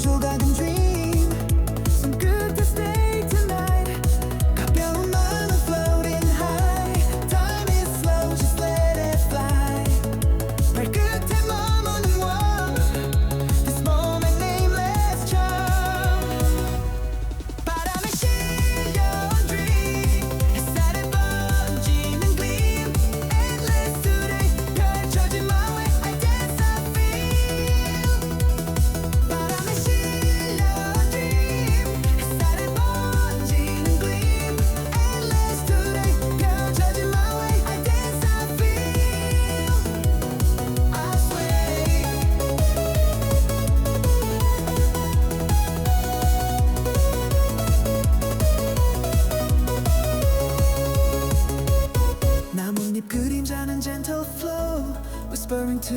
조각은 dream. Some good to stay tonight. 가벼운 마음은 floating high. Time is slow, just let it fly. 발끝에 머무는 one. This moment nameless charm. 바람에 실려온 dream. 햇살에 번지는 gleam. Endless today. 펼쳐진 my way. I dance, I feel. 바람에 실려온 dream. 햇살에 번지는 gleam. Endless today. 펼쳐진 my way. I dance, I feel. I sway. 나뭇잎 그림자는 gentle flow, whispering to